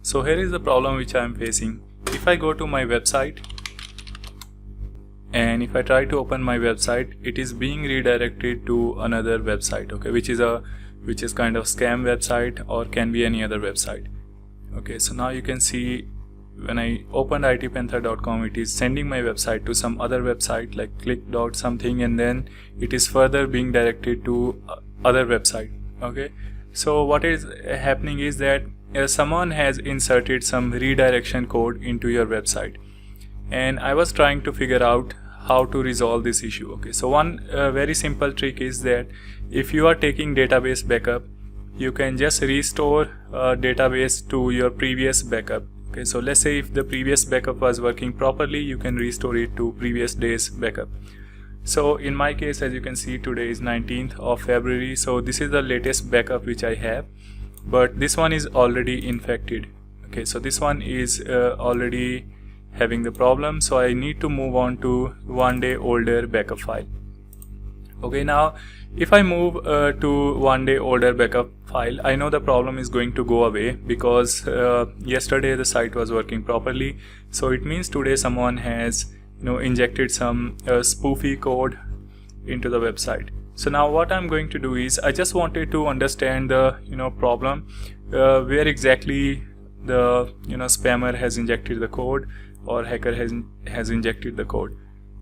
So here is the problem which I am facing. If I go to my website and if I try to open my website, it is being redirected to another website, okay, which is kind of scam website or can be any other website. Okay, so now you can see when I opened itpanther.com, it is sending my website to some other website like click.something, and then it is further being directed to other website. Okay, so what is happening is that someone has inserted some redirection code into your website, and I was trying to figure out how to resolve this issue. Okay, so one very simple trick is that if you are taking database backup, you can just restore database to your previous backup. Okay, so let's say if the previous backup was working properly, you can restore it to previous day's backup. So in my case, as you can see, today is 19th of February, so this is the latest backup which I have, but this one is already infected. Okay, so this one is already having the problem, so I need to move on to 1 day older backup file. Okay, now if I move to 1 day older backup file, I know the problem is going to go away because yesterday the site was working properly. So it means today someone has injected some spoofy code into the website. So now what I'm going to do is I just wanted to understand the problem, where exactly the spammer has injected the code or hacker has injected the code.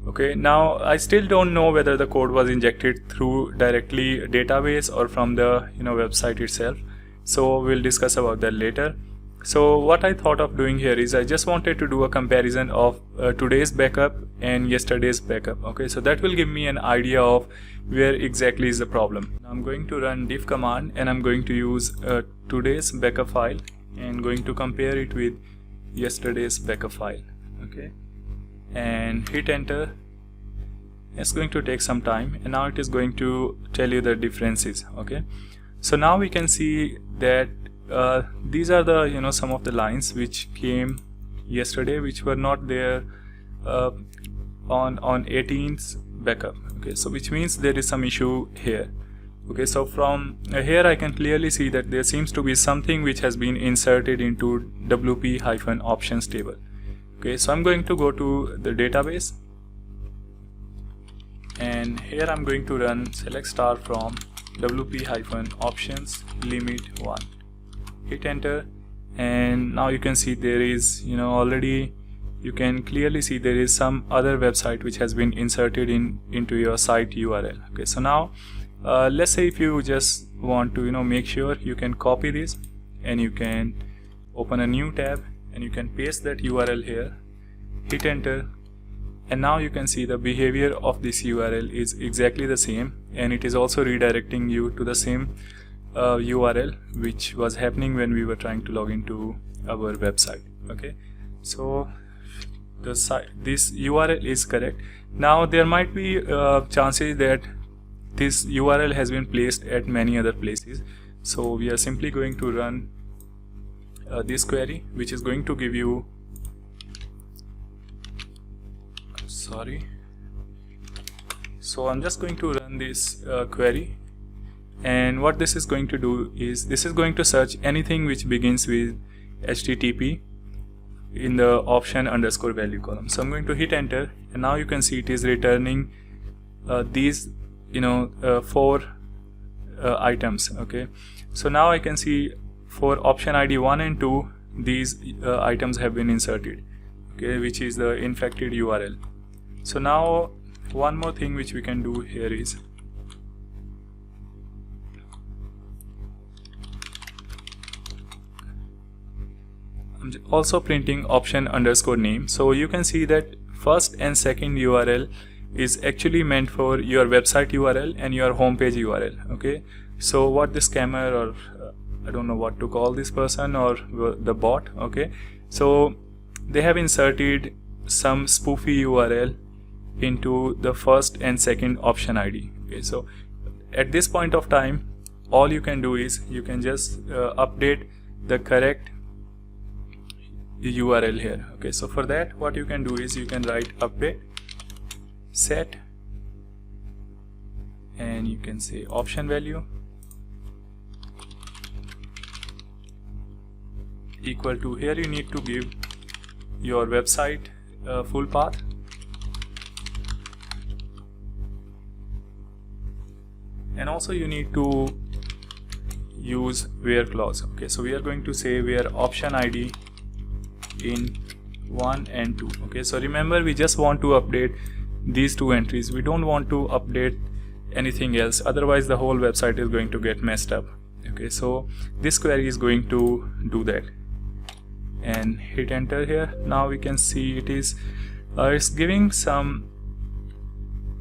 Okay, now I still don't know whether the code was injected through directly database or from the website itself, so we'll discuss about that later. So what I thought of doing here is I just wanted to do a comparison of today's backup and yesterday's backup. Okay, so that will give me an idea of where exactly is the problem. I'm going to run diff command and I'm going to use today's backup file and going to compare it with yesterday's backup file. Okay, and hit enter. It's going to take some time, and now it is going to tell you the differences. Okay, so now we can see that these are the some of the lines which came yesterday which were not there on 18th backup. Okay, so which means there is some issue here. Okay, so from here I can clearly see that there seems to be something which has been inserted into wp-options table. Okay, so I'm going to go to the database, and here I'm going to run select star from wp-options limit 1. Hit enter, and now you can see there is already you can clearly see there is some other website which has been inserted into your site URL. Okay, so now let's say if you just want to make sure, you can copy this and you can open a new tab and you can paste that URL here, hit enter, and now you can see the behavior of this URL is exactly the same, and it is also redirecting you to the same URL which was happening when we were trying to log into our website. Okay, so this URL is correct. Now there might be chances that this URL has been placed at many other places, so we are simply going to run this query, which is going to give you so I'm just going to run this query, and what this is going to do is this is going to search anything which begins with HTTP in the option underscore value column. So I'm going to hit enter, and now you can see it is returning these 4 items. Okay, so now I can see for option ID 1 and 2 these items have been inserted, okay, which is the infected URL. So now one more thing which we can do here is I'm also printing option underscore name, so you can see that first and second URL is actually meant for your website URL and your homepage URL. Okay, so what the scammer, or I don't know what to call this person, or the bot, okay, so they have inserted some spoofy URL into the first and second option ID. Okay, so at this point of time all you can do is you can just update the correct URL here. Okay, so for that what you can do is you can write update set, and you can say option value, equal to, here you need to give your website full path, and also you need to use where clause. Okay, so we are going to say where option ID in 1 and 2. Okay, so remember, we just want to update these two entries. We don't want to update anything else, otherwise the whole website is going to get messed up. Okay, so this query is going to do that, and hit enter here. Now we can see it's giving some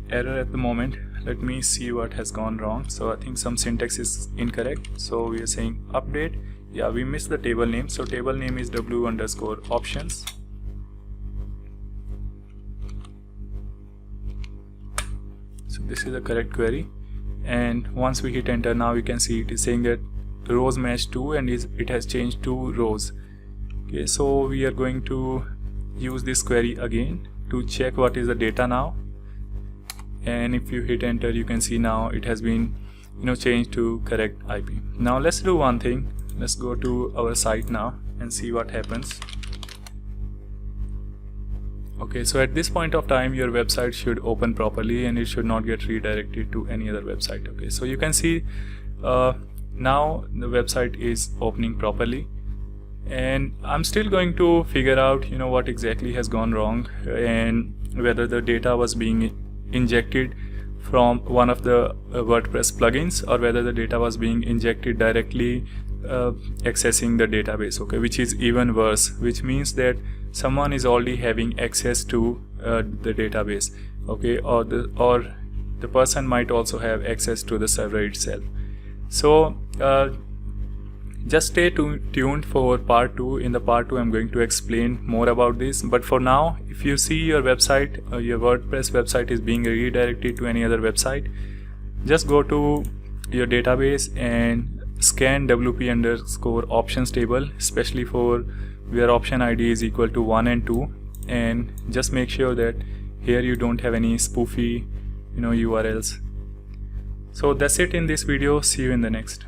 error at the moment. Let me see what has gone wrong. So I think some syntax is incorrect. So we are saying update. Yeah, we missed the table name. So table name is w_options. So this is the correct query, and once we hit enter, now we can see it is saying that rows match 2 and it has changed 2 rows. Okay, so we are going to use this query again to check what is the data now, and if you hit enter, you can see now it has been changed to correct IP. Now let's do one thing. Let's go to our site now and see what happens. Okay, so at this point of time, your website should open properly and it should not get redirected to any other website. Okay, so you can see now the website is opening properly, and I'm still going to figure out what exactly has gone wrong, and whether the data was being injected from one of the WordPress plugins, or whether the data was being injected directly accessing the database. Okay, which is even worse, which means that someone is already having access to the database. Okay, or the person might also have access to the server itself. So just stay tuned for part 2. In the part 2, I'm going to explain more about this, but for now, if you see your website, your WordPress website is being redirected to any other website, just go to your database and scan wp_options table, especially for where option ID is equal to 1 and 2, and just make sure that here you don't have any spoofy URLs. So that's it in this video. See you in the next.